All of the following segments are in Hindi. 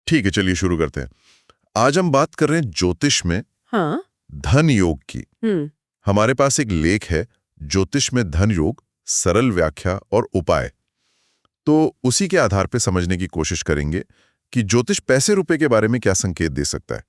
ठीक है, चलिए शुरू करते हैं। आज हम बात कर रहे हैं ज्योतिष में हाँ। धन योग की। हम्म। हमारे पास एक लेख है, ज्योतिष में धन योग, सरल व्याख्या और उपाय। तो उसी के आधार पे समझने की कोशिश करेंगे कि ज्योतिष पैसे रुपए के बारे में क्या संकेत दे सकता है।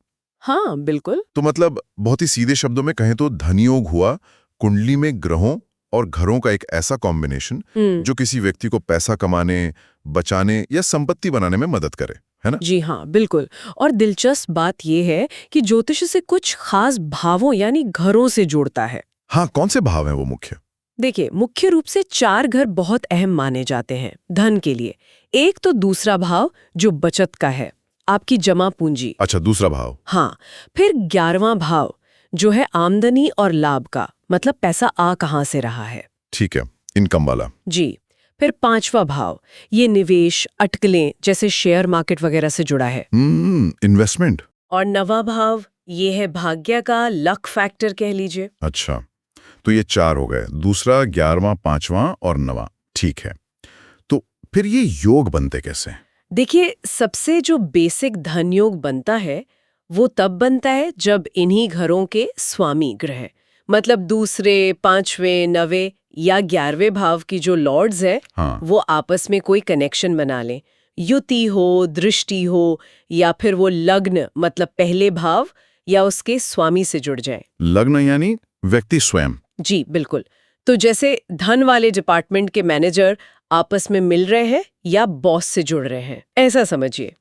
हाँ, बिल्कुल। तो मतलब बहुत ही सीधे शब्दों में कहें तो धन योग हुआ कुंडली में ग्रहों और घरों का एक ऐसा कॉम्बिनेशन जो किसी व्यक्ति को पैसा कमाने, बचाने या संपत्ति बनाने में मदद करे, है ना? जी हाँ, बिल्कुल। और दिलचस्प बात यह है कि ज्योतिष से कुछ खास भावों यानी घरों से जोड़ता है। हाँ, कौन से भाव हैं वो मुख्य? देखिए, मुख्य रूप से 4 घर बहुत अहम माने जाते हैं धन के लिए। एक तो दूसरा भाव जो बचत का है, आपकी जमा पूंजी। अच्छा, दूसरा भाव। हाँ। फिर 11वां भाव जो है आमदनी और लाभ का, मतलब पैसा आ कहाँ से रहा है। ठीक है, इनकम वाला। जी। फिर 5वां भाव ये निवेश, अटकलें जैसे शेयर मार्केट वगैरह से जुड़ा है। इन्वेस्टमेंट। और 9वां भाव ये है भाग्य का, लक फैक्टर कह लीजिए। अच्छा, तो ये 4 हो गए, दूसरा, 11वां, 5वां और 9वां। ठीक है, तो फिर ये योग बनते कैसे हैं? देखिए, सबसे जो बेसिक धन योग बनता है वो तब बनता है जब इन्हीं घरों के स्वामी ग्रह, मतलब दूसरे, 5वें, 9वें या 11वें भाव की जो लॉर्ड्स है, हाँ। वो आपस में कोई कनेक्शन बना लें। युति हो, दृष्टि हो, या फिर वो लग्न मतलब पहले भाव या उसके स्वामी से जुड़ जाए। लग्न यानी व्यक्ति स्वयं। जी बिल्कुल। तो जैसे धन वाले डिपार्टमेंट के मैनेजर आपस में मिल रहे हैं या बॉस से जुड़ रहे हैं, ऐसा समझिए।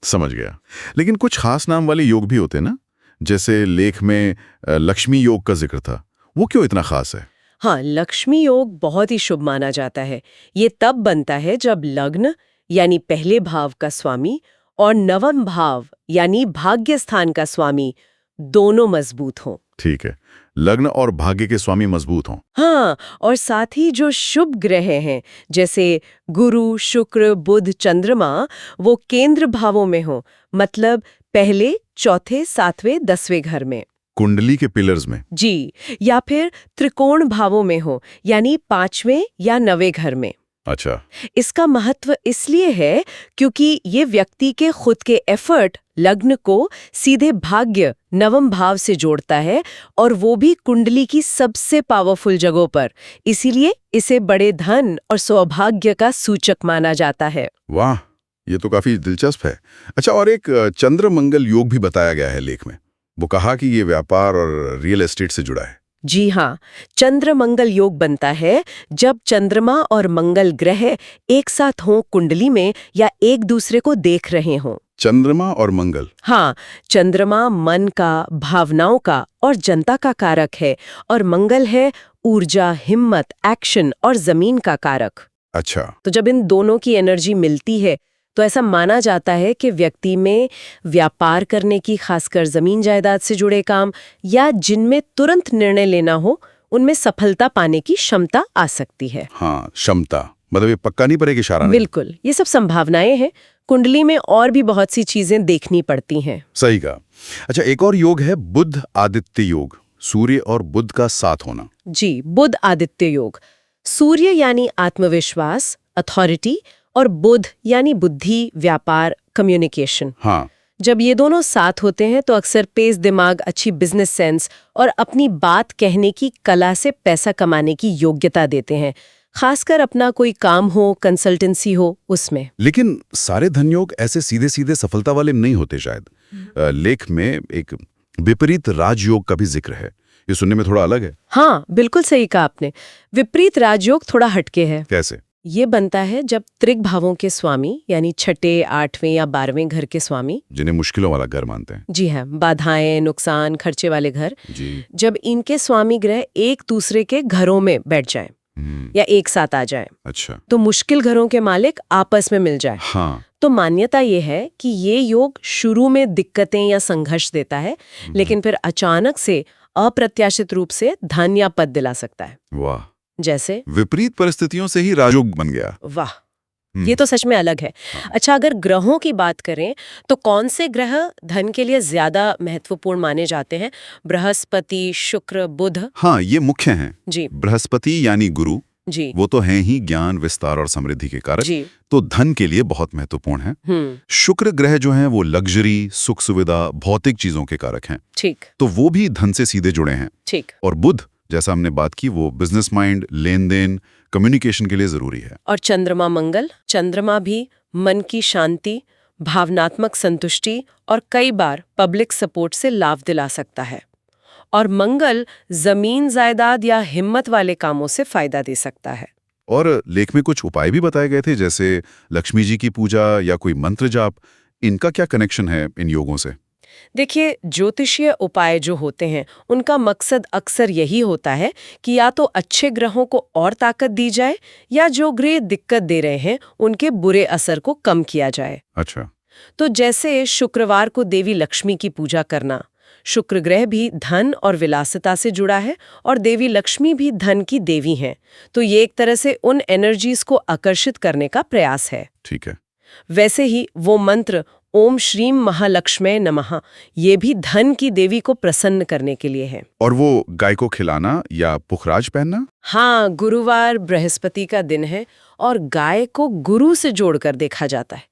समझ गया। लेकिन कुछ खास नाम वाले योग भी होते हैं ना, जैसे लेख में लक्ष्मी योग का जिक्र था, वो क्यों इतना खास है? हाँ, लक्ष्मी योग बहुत ही शुभ माना जाता है। ये तब बनता है जब लग्न यानी पहले भाव का स्वामी और 9वां भाव यानी भाग्य स्थान का स्वामी दोनों मजबूत हों। ठीक है, लग्न और भाग्य के स्वामी मजबूत हों। हाँ, और साथ ही जो शुभ ग्रह हैं जैसे गुरु, शुक्र, बुध, चंद्रमा वो केंद्र भावों में हो, मतलब पहले, चौथे, 7वें, 10वें घर में। कुंडली के पिलर्स में। जी, या फिर त्रिकोण भावों में हो, यानी 5वें या 9वें घर में। अच्छा। इसका महत्व इसलिए है क्योंकि ये व्यक्ति के खुद के एफर्ट लग्न को सीधे भाग्य 9वें भाव से जोड़ता है, और वो भी कुंडली की सबसे पावरफुल जगहों पर। इसीलिए इसे बड़े धन और सौभाग्य का सूचक माना जाता है। वाह, ये तो काफी दिलचस्प है। अच्छा, और एक चंद्र मंगल योग भी बताया गया है लेख में। वो कहा कि ये व्यापार और रियल एस्टेट से जुड़ा है। जी हाँ, चंद्र मंगल योग बनता है जब चंद्रमा और मंगल ग्रह एक साथ हों कुंडली में या एक दूसरे को देख रहे हों। चंद्रमा और मंगल। हाँ, चंद्रमा मन का, भावनाओं का और जनता का कारक है, और मंगल है ऊर्जा, हिम्मत, एक्शन और जमीन का कारक। अच्छा। तो जब इन दोनों की एनर्जी मिलती है तो ऐसा माना जाता है कि व्यक्ति में व्यापार करने की, खासकर जमीन जायदाद से जुड़े काम या जिनमें तुरंत निर्णय लेना हो, उनमें सफलता पाने की क्षमता आ सकती है। हाँ, क्षमता मतलब ये पक्का नहीं पर एक इशारा नहीं। बिल्कुल, ये सब संभावनाएं हैं। कुंडली में और भी बहुत सी चीजें देखनी पड़ती हैं। सही कहा। अच्छा, एक और योग है बुध आदित्य योग, सूर्य और बुध का साथ होना। जी, बुध आदित्य योग। सूर्य यानी आत्मविश्वास, अथॉरिटी, और बुध यानी बुद्धि, व्यापार, कम्युनिकेशन। हाँ। जब ये दोनों साथ होते हैं तो अक्सर तेज दिमाग, अच्छी बिजनेस सेंस और अपनी बात कहने की कला से पैसा कमाने की योग्यता देते हैं, खासकर अपना कोई काम हो, कंसल्टेंसी हो, उसमें। लेकिन सारे धन योग ऐसे सीधे सीधे सफलता वाले नहीं होते शायद। लेख में एक विपरीत राजयोग का भी जिक्र है, ये सुनने में थोड़ा अलग है। हाँ, बिल्कुल सही कहा आपने। विपरीत राजयोग थोड़ा हटके है। कैसे? ये बनता है जब त्रिक भावों के स्वामी यानी छठे, 8वें या 12वें घर के स्वामी, जिन्हें मुश्किलों वाला घर मानते हैं। जी हाँ, बाधाएं, नुकसान, खर्चे वाले घर, जी। जब इनके स्वामी ग्रह एक दूसरे के घरों में बैठ जाएं या एक साथ आ जाएं, अच्छा, तो मुश्किल घरों के मालिक आपस में मिल जाएं। हाँ। तो मान्यता ये है कि ये योग शुरू में दिक्कतें या संघर्ष देता है, लेकिन फिर अचानक से अप्रत्याशित रूप से धन या पद दिला सकता है। वाह, जैसे विपरीत परिस्थितियों से ही राजयोग बन गया। वाह, ये तो सच में अलग है। अच्छा, अगर ग्रहों की बात करें तो कौन से ग्रह धन के लिए ज्यादा महत्वपूर्ण माने जाते हैं? बृहस्पति, शुक्र, बुध। हाँ, ये मुख्य हैं। जी। बृहस्पति यानी गुरु, जी वो तो हैं ही ज्ञान, विस्तार और समृद्धि के कारक। जी तो धन के लिए बहुत महत्वपूर्ण है। शुक्र ग्रह जो हैं वो लग्जरी, सुख सुविधा, भौतिक चीजों के कारक हैं। ठीक तो वो भी धन से सीधे जुड़े हैं। ठीक। और बुध, जैसा हमने बात की, वो बिजनेस माइंड, लेन देन, कम्युनिकेशन के लिए जरूरी है। और चंद्रमा मंगल, चंद्रमा भी मन की शांति, भावनात्मक संतुष्टि और कई बार पब्लिक सपोर्ट से लाभ दिला सकता है। और मंगल जमीन जायदाद या हिम्मत वाले कामों से फायदा दे सकता है। और लेख में कुछ उपाय भी बताए गए थे, जैसे लक्ष्मी जी की पूजा या कोई मंत्र जाप। इनका क्या कनेक्शन है इन योगों से? देखिए, ज्योतिषीय उपाय जो होते हैं उनका मकसद अक्सर यही होता है कि या तो अच्छे ग्रहों को और ताकत दी जाए या जो ग्रह दिक्कत दे रहे हैं उनके बुरे असर को कम किया जाए। अच्छा। तो जैसे शुक्रवार को देवी लक्ष्मी की पूजा करना, शुक्र ग्रह भी धन और विलासिता से जुड़ा है और देवी लक्ष्मी भी धन की देवी हैं, तो ये एक तरह से उन एनर्जीज को आकर्षित करने का प्रयास है। ठीक है। वैसे ही वो मंत्र ओम श्रीम महालक्ष्मी नमः, ये भी धन की देवी को प्रसन्न करने के लिए है। और वो गाय को खिलाना या पुखराज पहनना? हाँ, गुरुवार बृहस्पति का दिन है और गाय को गुरु से जोड़कर देखा जाता है,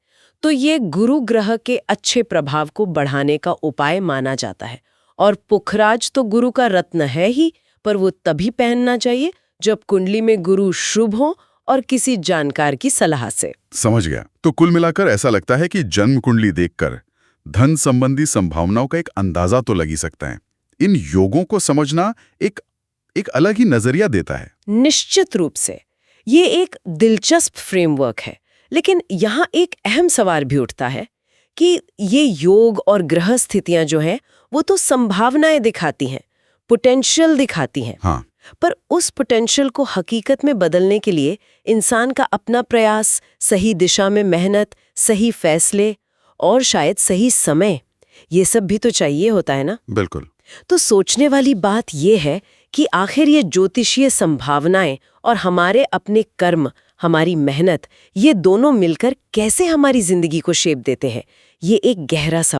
तो ये गुरु ग्रह के अच्छे प्रभाव को बढ़ाने का उपाय माना जाता है। और पुखराज तो गुरु का रत्न है ही, पर वो तभी पहनना चाहिए जब कुंडली में गुरु शुभ हो और किसी जानकार की सलाह से। समझ गया। तो कुल मिलाकर ऐसा लगता है कि जन्म कुंडली देखकर धन संबंधी संभावनाओं का एक अंदाजा तो लग ही सकता है। इन योगों को समझना एक अलग ही नजरिया देता है। निश्चित रूप से ये एक दिलचस्प फ्रेमवर्क है, लेकिन यहाँ एक अहम सवाल भी उठता है कि ये योग और ग्रह स्थितियां जो हैं वो तो संभावनाएं दिखाती हैं, पोटेंशियल दिखाती हैं। हाँ। पर उस पोटेंशियल को हकीकत में बदलने के लिए इंसान का अपना प्रयास, सही दिशा में मेहनत, सही फैसले और शायद सही समय, ये सब भी तो चाहिए होता है ना। बिल्कुल। तो सोचने वाली बात ये है कि आखिर ये ज्योतिषीय संभावनाएं और हमारे अपने कर्म, हमारी मेहनत, ये दोनों मिलकर कैसे हमारी जिंदगी को शेप देते हैं। ये एक गहरा सवाल